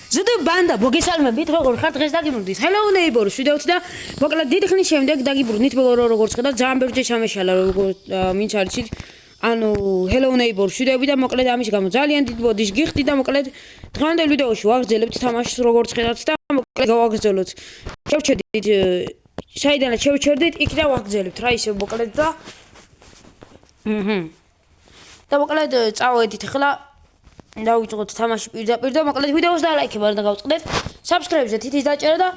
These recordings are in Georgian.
ზუსტ ბანდა მოგესალმებით როგორ ხარ დღეს დაგიბრუნდით Hello neighbor ვიდეოც და მოკლედ დიდი ხნის შემდეგ დაგიბრუნდით როგორც ხედავთ ძალიან ბევრი ჩამეშალა როგორც ვინც არიცით ანუ Hello neighbor ვიდეოები და მოკლედ ამის გამო ძალიან დიდ ბოდიშს გიხდი და მოკლედ დღევანდელ ვიდეოში ვაგრძელებთ თამაშს როგორც ხედავთ და მოკლედ გავაგრძელოთ შევჩერდით საიდანაც შევჩერდით იქიდან ვაგრძელებთ რა ისე მოკლედ და და მოკლედ წავედით ახლა დავიწყოთ თამაში პირდაპირ და მოკლედ ვიდეოს დალაიქება და გავწყდეთ subscribe-ზე თითის დაჭერა და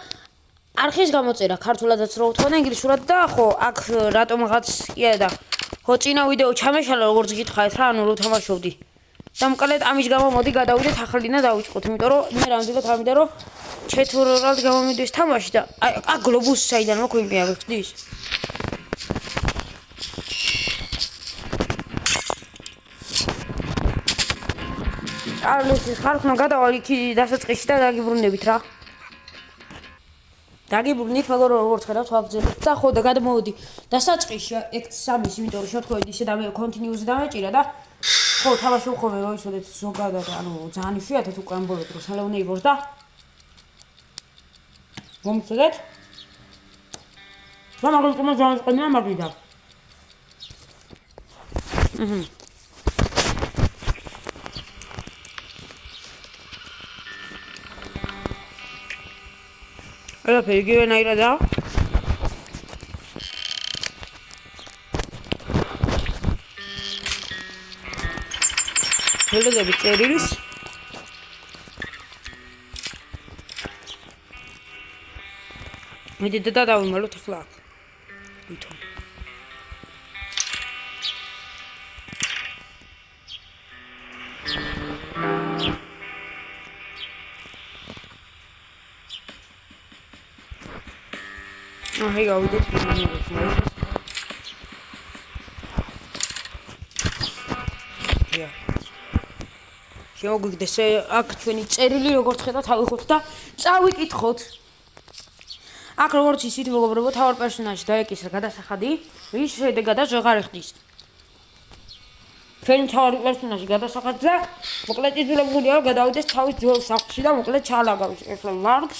არხის გამოწერა ქართულადაც რო ვთქვა და ინგლისურად და ხო აქ რატომღაც კი და ხო წინა ვიდეო ჩამეშალა როგორც გითხარით რა ანუ რო თამაშობდი და მოკლედ ამის გამო მოდი გადავიდეთ ახლინა დავიწყოთ იმიტომ რომ მე რამდენად ამიდა რომ ჩეთურად გამომიდეს თამაში და აქ გლობუსი საიდან მოქვიმპია ხდის ხალხმა გადავალ იქ დასაწყისში და დაგიბრუნდებით რა. დაგიბრუნდით, მაგრამ როგორც ხედავთ, ვაგრძელებთ და ხო და გადმოვედი დასაწყისში Act 3-ის, იმიტომ რომ შევთხოვეთ ისე და მე continuous დამეჭირა და ხო თამაში უხობე რომ ისოდეთ ზოგადად ანუ ძალიან იშვიათად უკვე ამბობთ რომ Hello neighbor და მომწოდეთ. და მაგრამ თქმა ძალიან ყნია მაგიდა. Allora, per che non hai rada? Quello deve წერილს. მე და დავიმალოთ ახლა. ვითომ. Hey, go with it. Yeah. შევგვიგდეს აქ ჩვენი წერილი როგორც ხედავთ ავიხოთ და წავიკითხოთ. აქ როგორც ისით მეგობრებო თავარ პერსონაჟი დაეკისრა გადასახადი, ვის შედეგადაც ვეღარ ეხდის. ჩვენი თავარი პერსონაჟი გადასახადს და მოკლედ იძულებულია რომ გადავიდეს თავის ძველ სახლში და მოკლედ ჩაალაგავს ახლა ლარგს.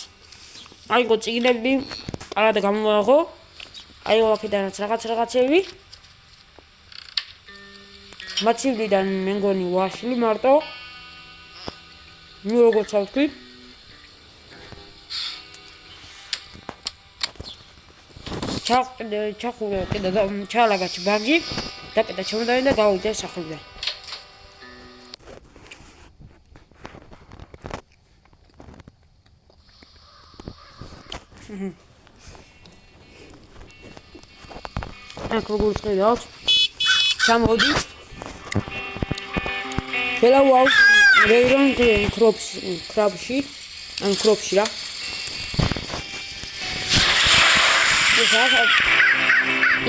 აიღო წიგნები არა და გამოვაღო. აიღო აქედანაც რაღაცები. მაცივდიდან მე მგონი ვაშლი მარტო. ნუ როგორც ავთქვი. ჩახურე კიდე და ჩაალაგაჩი ბაგი და კიდე ჩამოდავი და გავიდე სახლიდან. აქ როგორც ხედავთ ჩამოვიდით ხელავავს რეირონ კრაბში ან კროპში რა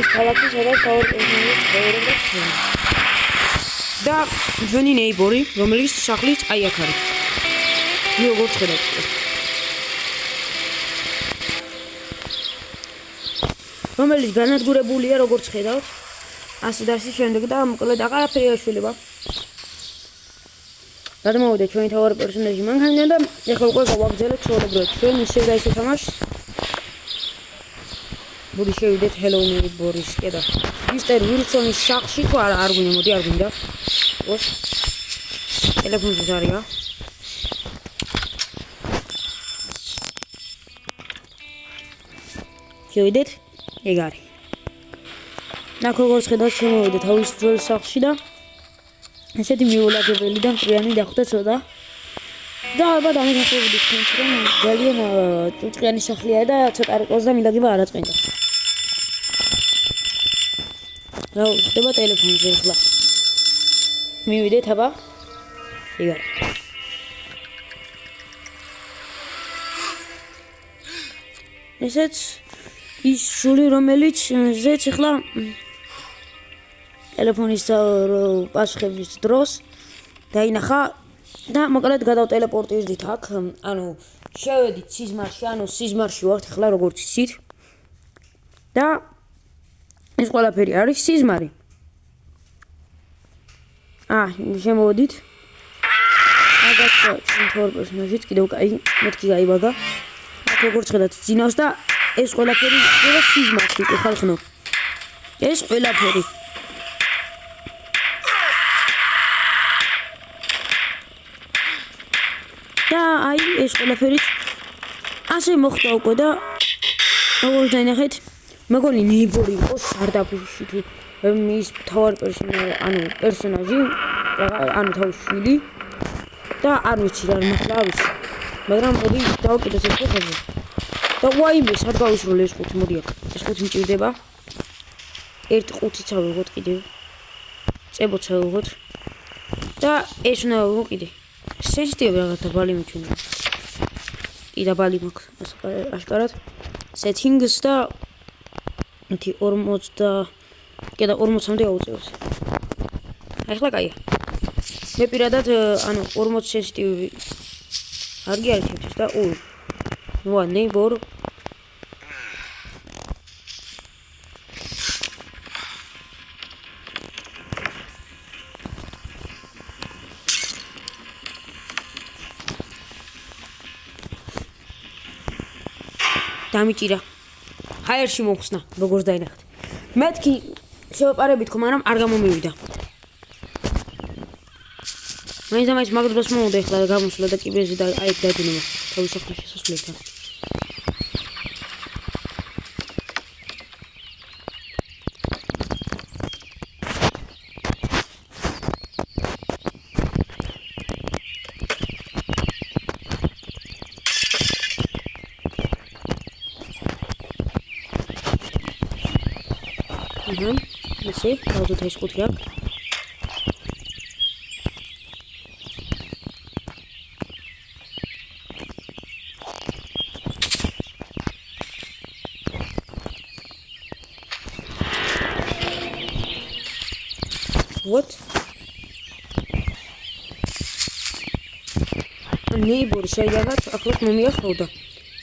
ის ქალაქი სადაც თავი და ჩვენი ნეიბორი რომელიც სახლით აი აქ არის მე როგორც ხედავთ რომელიც განადგურებულია როგორც ხედავთ ასე და ასე შემდეგ და მოკლედ აღარაფერი ეშველება გადმოვიდა ჩვენი თავარი პერსონაჟი მანქანიდან და ეხლა უკვე გავაგრძელოთ ჩვეულებრივად ჩვენ ისევ და ისე თამაშს მოდი შევიდეთ Hello neighbor-ის კედა მისტერ ვილსონის სახლში თუ არა არ გვინდა მოდი არ გვინდა ოს ტელეფონზე ზარია შევიდეთ ეგ არის ნახ როგორც ხედავთ შემოვიდა თავის ძველ სახლში და ესეთი მიულაგებელი და მტრიანი დახვდა ცოტა და ალბათ ამეთახებოდით თქვენც რომ ძალიან ჭუჭყიანი სახლია და ცოტა რეკოს და მილაგება არა წმინდა რა ხდება ტელეფონზე ახლა მივიდეთ აბა ეგ არის ესეც ის სული რომელიც ზეც ახლა ტელეფონის პასუხების დროს დაინახა და მოკლედ გადავტელეპორტირდით აქ ანუ შევედით სიზმარში ანუ სიზმარში ვართ ახლა როგორც იცით და ეს ყველაფერი არის სიზმარი შემოვედით მაგაცა თორ პერსონაჟიც კიდევ კაი მეთქი გაიბაგა. აქ როგორც ხედავთ ძინავს და ეს ყველაფერი შეიძლება სიზმარს უკვე ხალხნო. ეს ყველაფერი და აი ეს ყველაფერი ასე მოხდა უკვე და როგორც დაინახეთ მეგონი ნეიბორი იყო სარდაფში თუ მის თავარ პერსონაჟი ანუ თავის შვილი და არ ვიცი რა მართლა არ ვიცი მაგრამ მოდი დავკიდოთ ეს ხოხებზე და ვაიმე სად გავისროლე ეს ხუთი მოდი აქ ეს ხუთი მჭირდება ერთ ხუთიც ავიღოთ კიდევ წებოც ავიღოთ და ეს უნდა ავიღო კიდე სენსიტივი რაღაცა ბალი მიჩვენა კი და ბალი მაქვს აშკარად settings და 40 და კიდე 40-მდე აუწევს ახლა კაია მე პირადად ანუ 40 სენსიტივი არ გიარჩევს და ვა neighbor დამიჭირა ჰაერში მოხსნა როგორც დაინახეთ მეთქი შევაპარებით ხო მაგრამ არ გამომივიდა მაინც მაგ დროს მომდა ეხლა გამოსვლა და კიბეზე და აი დაგინება თავის სახლის შესასვლელთან ესე დავდოთ ეს ხუთი აქ what neighbor შეიძლება ახლოს მომიახლოვდა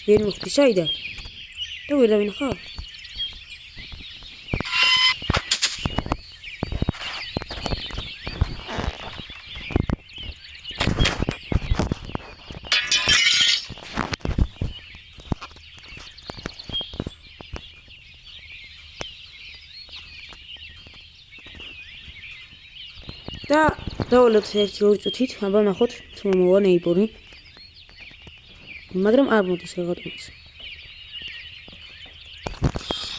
ვერ მოხდი საიდან და ვერ დავინახავ და დავალოთ ერთი წუთით, აბა ნახოთ თუ მოვა neighbor-ი. მაგრამ არ მოდის რაღაცა.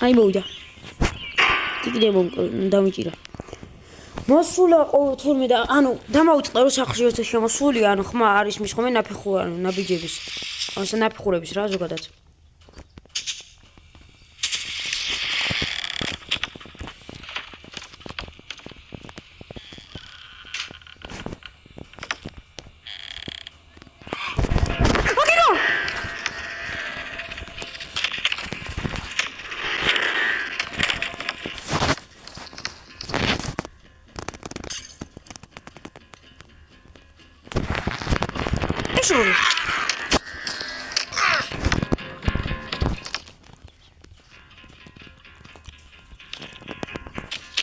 აი მოვიდა. კიდე დამიჭირა. მოსულა თორმე და ანუ დამაუწყდა რომ სახლში ერთად შემოსული, ანუ ხმა არის მის ხომე ნაფეხური, ანუ ნაბიჯების. ანუ ნაფეხურების რა ზოგადად.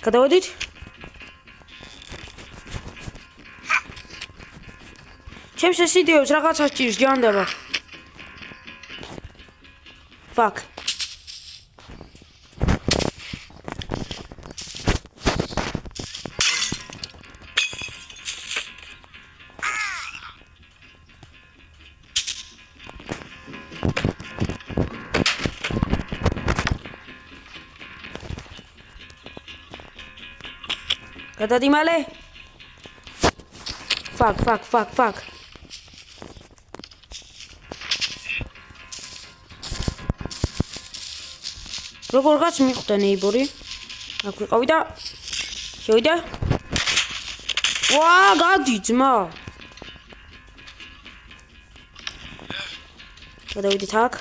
გადავედით ჩემს ეს იდეებს რაღაცას ჭირს ჯანდება fuck გადადი მალე fuck როგორღაც მიხვდა neighbor-ი აქ ვიყავი და შევიდა ვა გადი ძმა გადავიდით აქ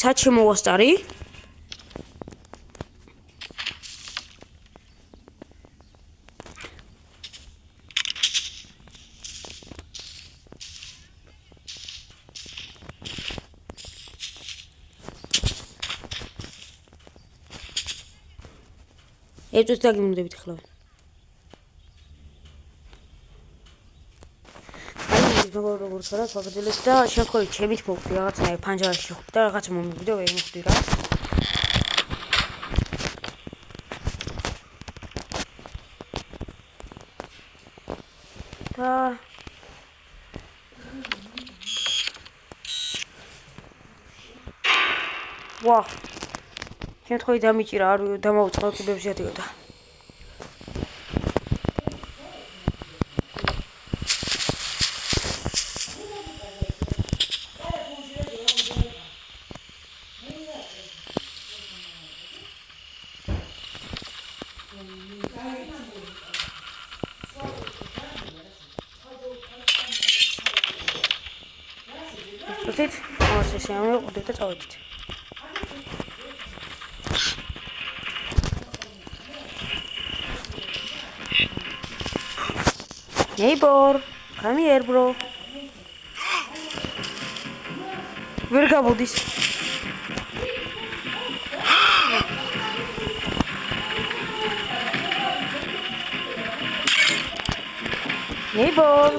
საჩი მოვასწარი ეწვით დაგიმუნდებით ხლავ. როგორც ვარ ფაგძელეს და შემთხვევით ჩემით მოვხდი რაღაცნაირ ფანჯარაში ხვდი და რაღაც მომივიდა ვერ მოხდი რა. და ვაჰ შემთხვევით დამიჭირა არ დამაუწყო კიბებს შედიოდა. Წუთით ამას შემოვიყვდით და წავედით. Neighbor, come here, bro. ვერ გაბუდის. Neighbor.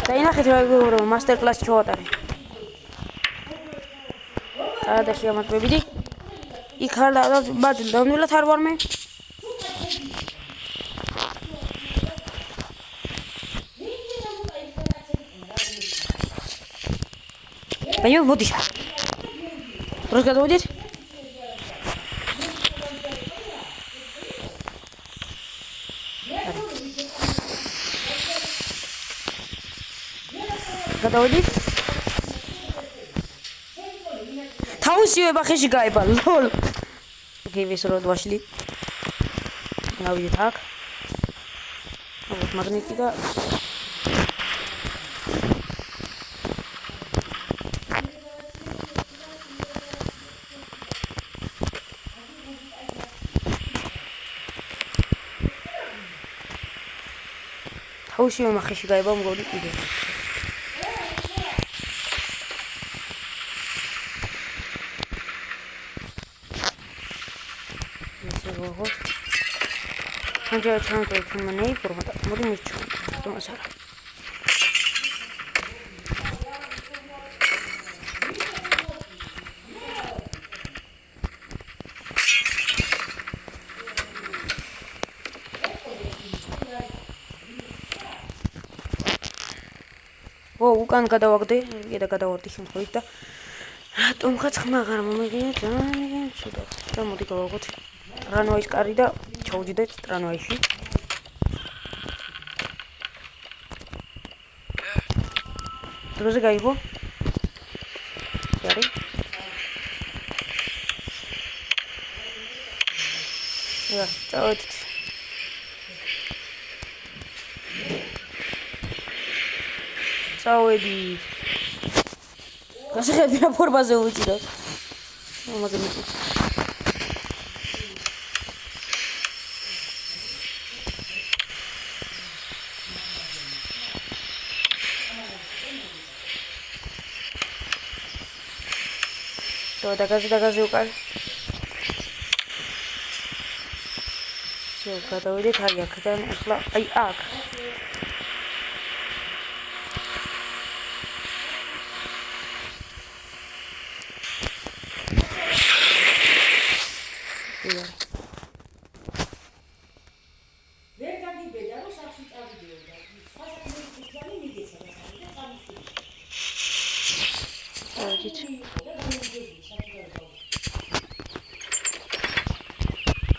დაინახეთ რა მასტერ კლასი ჩავატარე. და შეამატებიდი. იქ არ დანვილად არ ვარ მე. Bayo მოდი. როს გადავიდეთ? გადავიდით? თავისივე ბახეში გაება, ლოლ. გივეს რო დვაშლი. გავიდეთ აქ. აბა მაგნიტი და თავისივე ბახეში გაება მგონი კიდე. Анჯერ ჩამწევთ იმ ნეიბორმა და მოდი მიჩვენ. თუმცა არა. უკან გადავაგდე, კიდე გადავარდი შემთხვევით და რატომღაც ხმა აღარ მომიგია ძალიან ცუდად. და მოდი გავაგოთ ტრანვაის კარი და ჩავჯდეთ ტრანვაიში. დროზე გაიგო? არის? ია, წავედით. წავედით. გასაღები რა ფორმაზე უჭიროთ? მაგნიტი. დაგაზე უკან. შევ გადავიდეთ აი აქედან ახლა აი აქ. ვერ გაგიბედა რომ სახში წავიდეო და სხვა საკუთარი ძალი მიგეცა და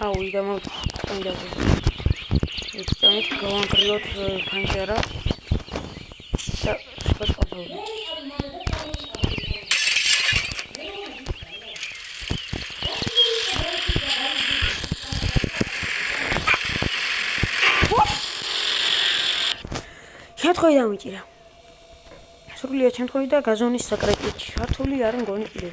აუ და მოვიდა ეს წამით გავანგრიოთ ფანჯარა და სხვა შემთხვევით დამიჭირა. სრულიად შემთხვევით და გაზონის საკრეტით ჩართული არ მგონი კიდე.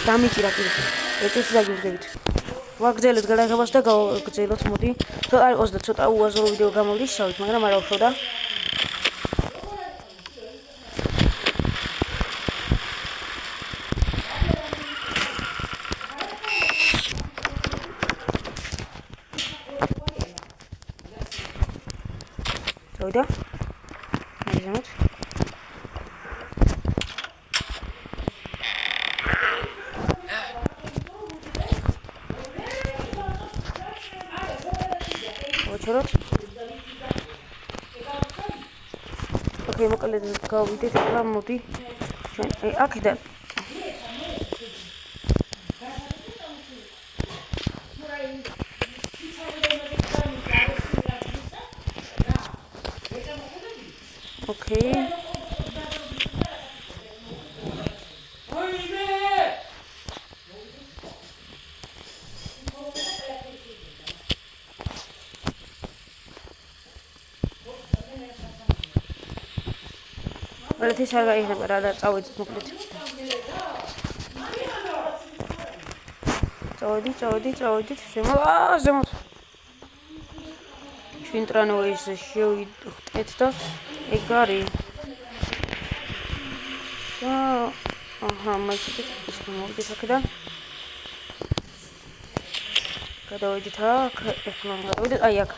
დამიჭირა კიდე. ეჭვს დაგიბრდებით. ვაგრძელოთ გადაღებას და გავაგრძელოთ, მოდი. ცოტა იყოს და ცოტა უაზრო ვიდეო გამოვიდეს, შევით, მაგრამ არა უშავდა. წავიდა. მიზნით. ვაჩეროთ. ოკეი, მოკლედ გავიდეთ, ახლა მოდი. აქედან ოკეი. ეს არ გაიხება რა და წავედით მოკლედ. წავედით ზემოთ. შინტრანო ეს შევიდეთ და ეგ არის. და აჰა, მაიცეთ ის მოვიდეს აქედან. გადავედით აქ, ეხლა გადავედით აი აქ.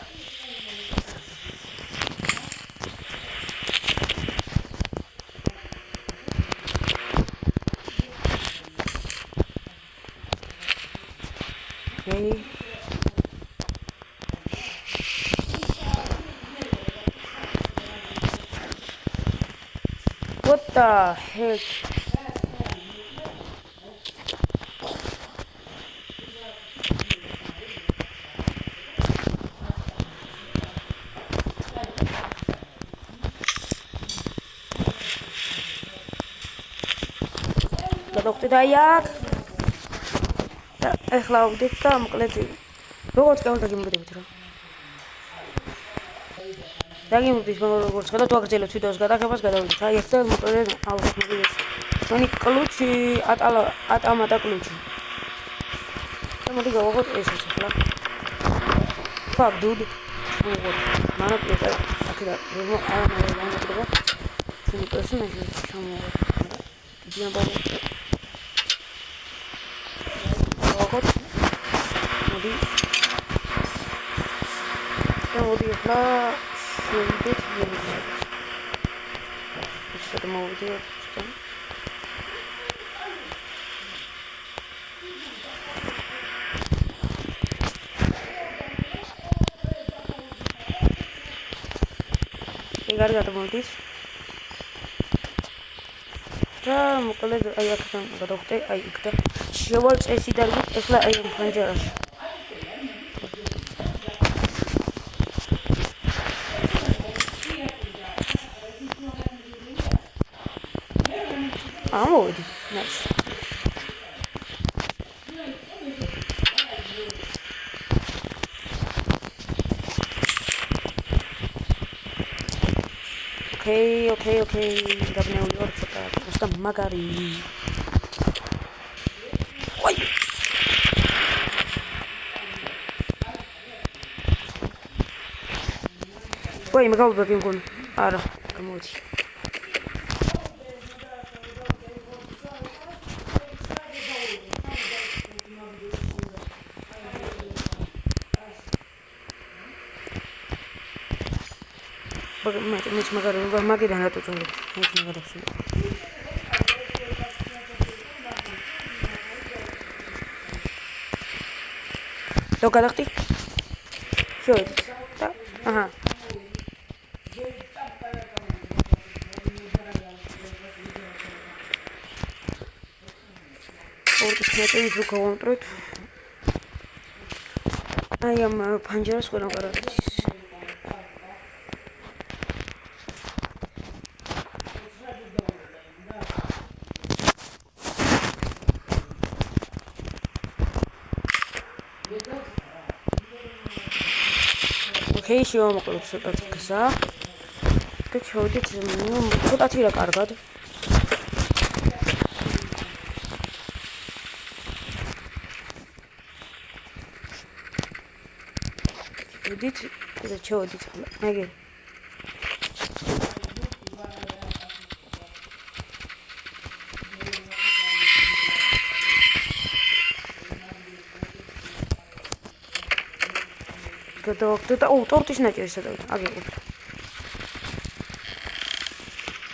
Okay. What the heck? გადავხდით აი აქ. ეხლა ვიდეთ და მოკლედ როგორც კი უნდა გიმოდებით რა. დაგიმოდით, მაგრამ როგორც ხედავთ, ვაგრძელოთ ვიდეოს გადაღებას, გადავიდეთ. აი ეს და მოკლედ ალბათ მოგივიდეს. ჩვენი კლუჩი, ატამატა კლუჩი. და მოდი გავაღოთ ესეც ახლა. Fuck dude. მანო პლეტა აქედან რომ არა გამოგდება. ჩვენი პერსონაჟი ჩამოვიდა. დიდიან ბოლო. მოდი ახლა შევიდეთ ვირუსი. ეს გადმოვიდეთ და ეგ არ გადმოვიდეთ. და მოკლედ აი აქედან გადავხტე, აი იქ და შევალ წესი დარგით ახლა აი ამ ფანჯარაში. ამოვიდი, nice. Okay. Gabnეული ვარ ცოტა, უბრალოდ მაგარი. ой. ой, მე გავიბები მგონი. არა, გამოდი. მეც მაგიდან რატო წონდი? მეც მაგადახსოვე. რო გადახტი? შევედით. და აჰა. ხორკის ნაწილით რო გავამტროთ. აი ამ ფანჯარას ყველამ კარგად იცის. ოკეი, შევამოკლოთ ცოტათი გზა. და შევიდეთ, ცოტათი რა კარგად. ვიდით, და შევიდეთ ხოლმე. მაგერ. და ტორტის ნაჭერი სადავით, აგიყურთ.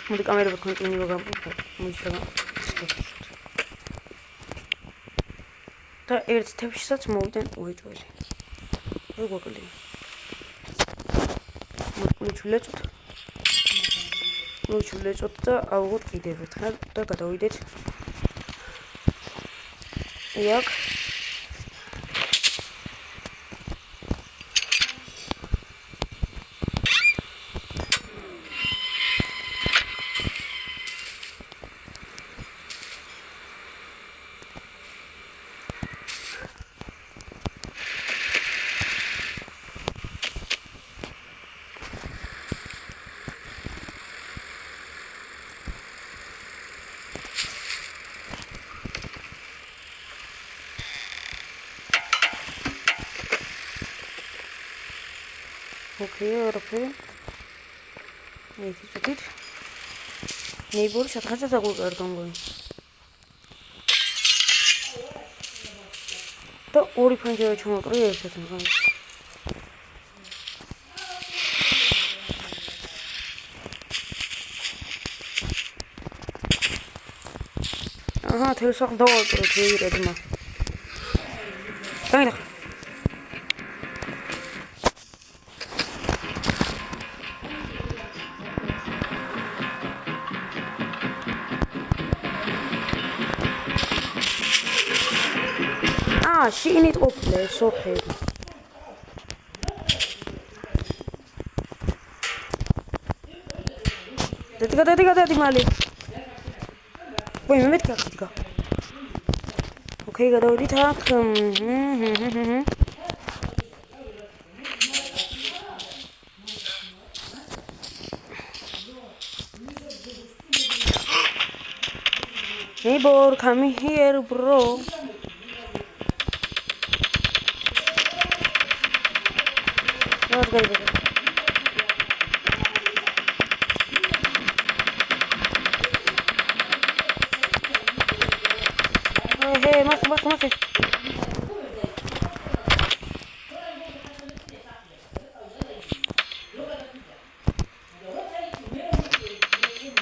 მოდი კამერები კონტინიუ გავგამბობ, და ერთ თებშისაც მოვიდან უეჭველი. აი გვაკლია. მოკლეჩულეწოთ. მოკლეჩულეწოთ და ავიღოთ კიდევ ერთხელ და გადავიდეთ. იაკ. ოკეი, არაფერი. ეცით. ნეიბორი სათხაცა დაგვიკარგა მგონი. და ორი ფანჯარა ჩამოვტრი ერთად მგონი. აჰა, თელსახს დავატოვე თეირა ძმა. გაინახე. შინით ყოფილა ეს ოხები. დადი მალე. ვაი მე მეთქი აქ დგა. ოკეი, გადავიდით აქ. Neighbor, come here, bro. What going on? Hey, mas.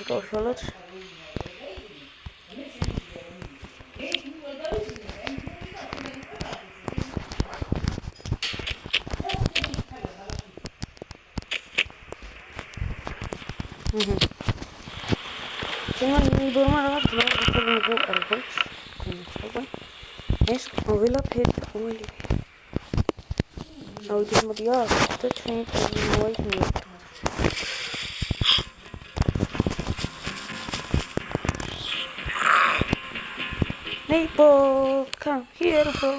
Go Charlotte. Tengan libur mana kan? Kalau kita mau argot, apa? Es ovela pet oveli. Audi modia, kita train mobile ni. Neighbor, come here, bro.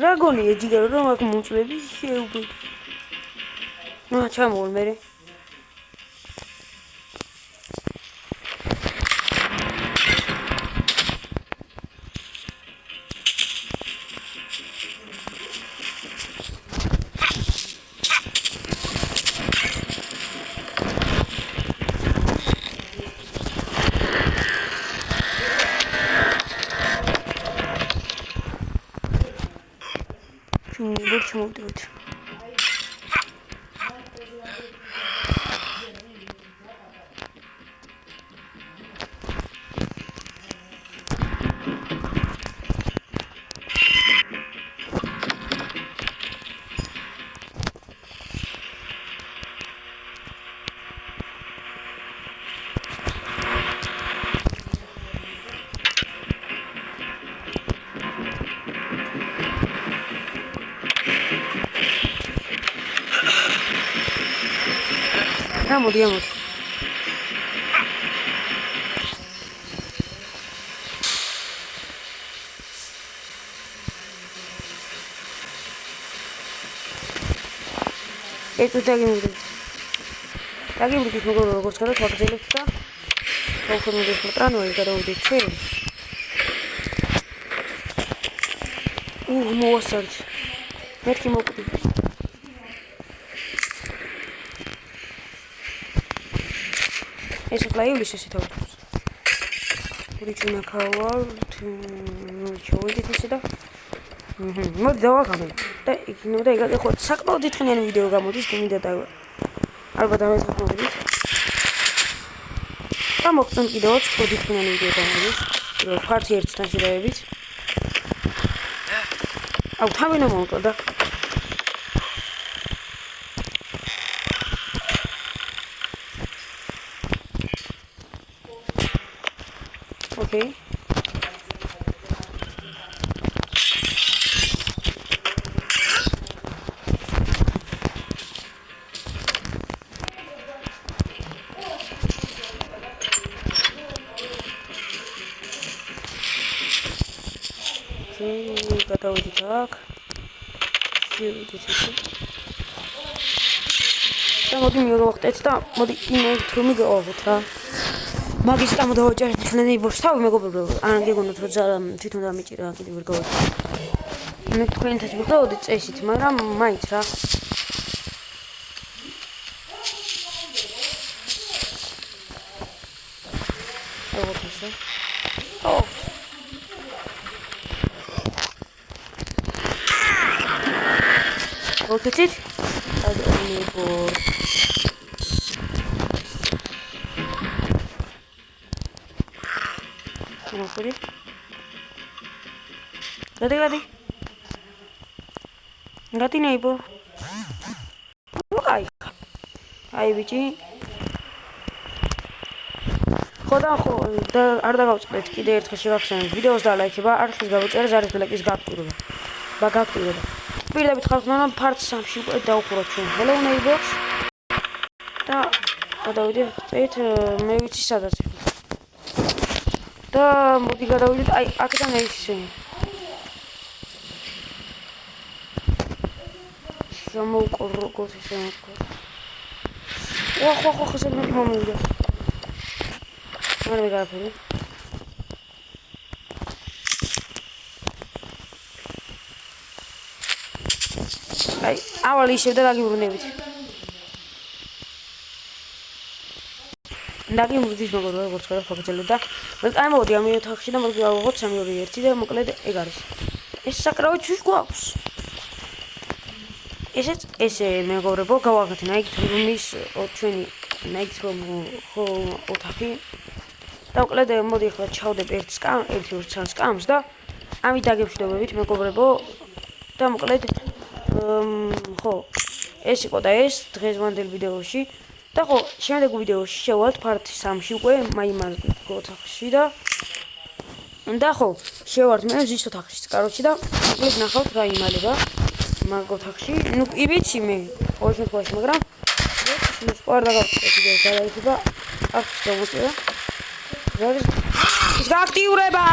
Ragoni e jigaro ma comunque vi scelgo. Ma facciamo il mere. Почему тут? მოდი. ეს დაგიმოვიდეთ. დაგიმოვიდეთ მეგობრებო, როგორც გადავ ვაგრძელებთ და ხალხმოდის მოტრანოი გადავიდეთ ჩვენ. მოვასწრეთ. მეთქი მოკვდი. ეს ახლა ივლისში თავის. რიჩუნა ქავართ. შევიდეთ ესე და მოდი დავაღამე. და იქნება და ეგ ხო საკმაოდ დიდხნიანი ვიდეო გამოდის, მინდა და ალბათ ამას მოგვიდით. და მოგწონთ კიდევაც დიდხნიანი ვიდეო გამოდის, ფართი ერთთან შედარებით. აუ თავინა მომკლდა. ოკეი. გადავიდით აქ. შევიდეთ ესე. და მოდი მივაღწევთ და მოდი იმით რომ მიგავალოთ რა. მაგის გამო დავაჭერეთ ნეიბორს თავი მეგობრებო. ან გეგონოთ რომ თვითონ დამიჭირა კიდევ ვერ გავაკეთე. მე თქვენთან მივხვდით წესით, მაგრამ მაინც რა. აღოთ ესე. Volkatit? Hadi oynayalım. Tamam hadi. Gadi. Gadi neighbor. Ay bici. Xoda da არ დავაწყდეთ კიდე ერთხელ შევახსენებთ ვიდეოს და ლაიქება არხის გავუწერე ზარის ლაიკის გაქტირება. გაქტირება. პირდაპირ ხალხმა რომ part 3-ში უკვე დაუხუროთ ჩვენ Hello Neighbors და გადავიდეთ მე ვიცი სადაც და მოდი გადავიდეთ აი აქედან ესე შემოვყო როგორც ესე მოყო ხო ხოსე მეტი მომივიდა მაგრამ ვიგაფერი აი ავალი შევდა დაგიბრუნებით დაგიმოვიდეს მეგობრებო როგორც ყველა ფაქცელი და აი მოდი ამ ოთახში და მოდი ავიღოთ 3-2-1 და მოკლედ ეგ არის ეს საკრავი ჩვენს გვაქვს ესე მეგობრებო გავაკეთე ნაიგით რომის ჩვენი ნაიგით რომ ხო ოთახი და მოკლედ მოდი ახლა ჩავდებ 1-2 სკამს და ამით დაგემშვიდობებით მეგობრებო და მოკლედ ხო ეს იყო და ეს დღევანდელ ვიდეოში და ხო შემდეგ ვიდეოში შევალთ part 3-ში უკვე მაიმარ ოთახში და ხო შევართ მე ზის ოთახში კაროჩი და მოკლედ ნახავთ რა იმალება მაგ ოთახში ნუ კი ვიცი მე ყოველ შემთხვევაში მაგრამ ეს სპორტ დაგავწევთ ვიდეო გადაიხება აქ დავუწერა ზარის ის გააქტიურება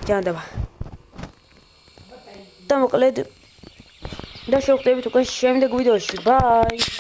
ჯანდაბა და მოკლედ და შევხვდებით უკვე შემდეგ ვიდეოში. Bye.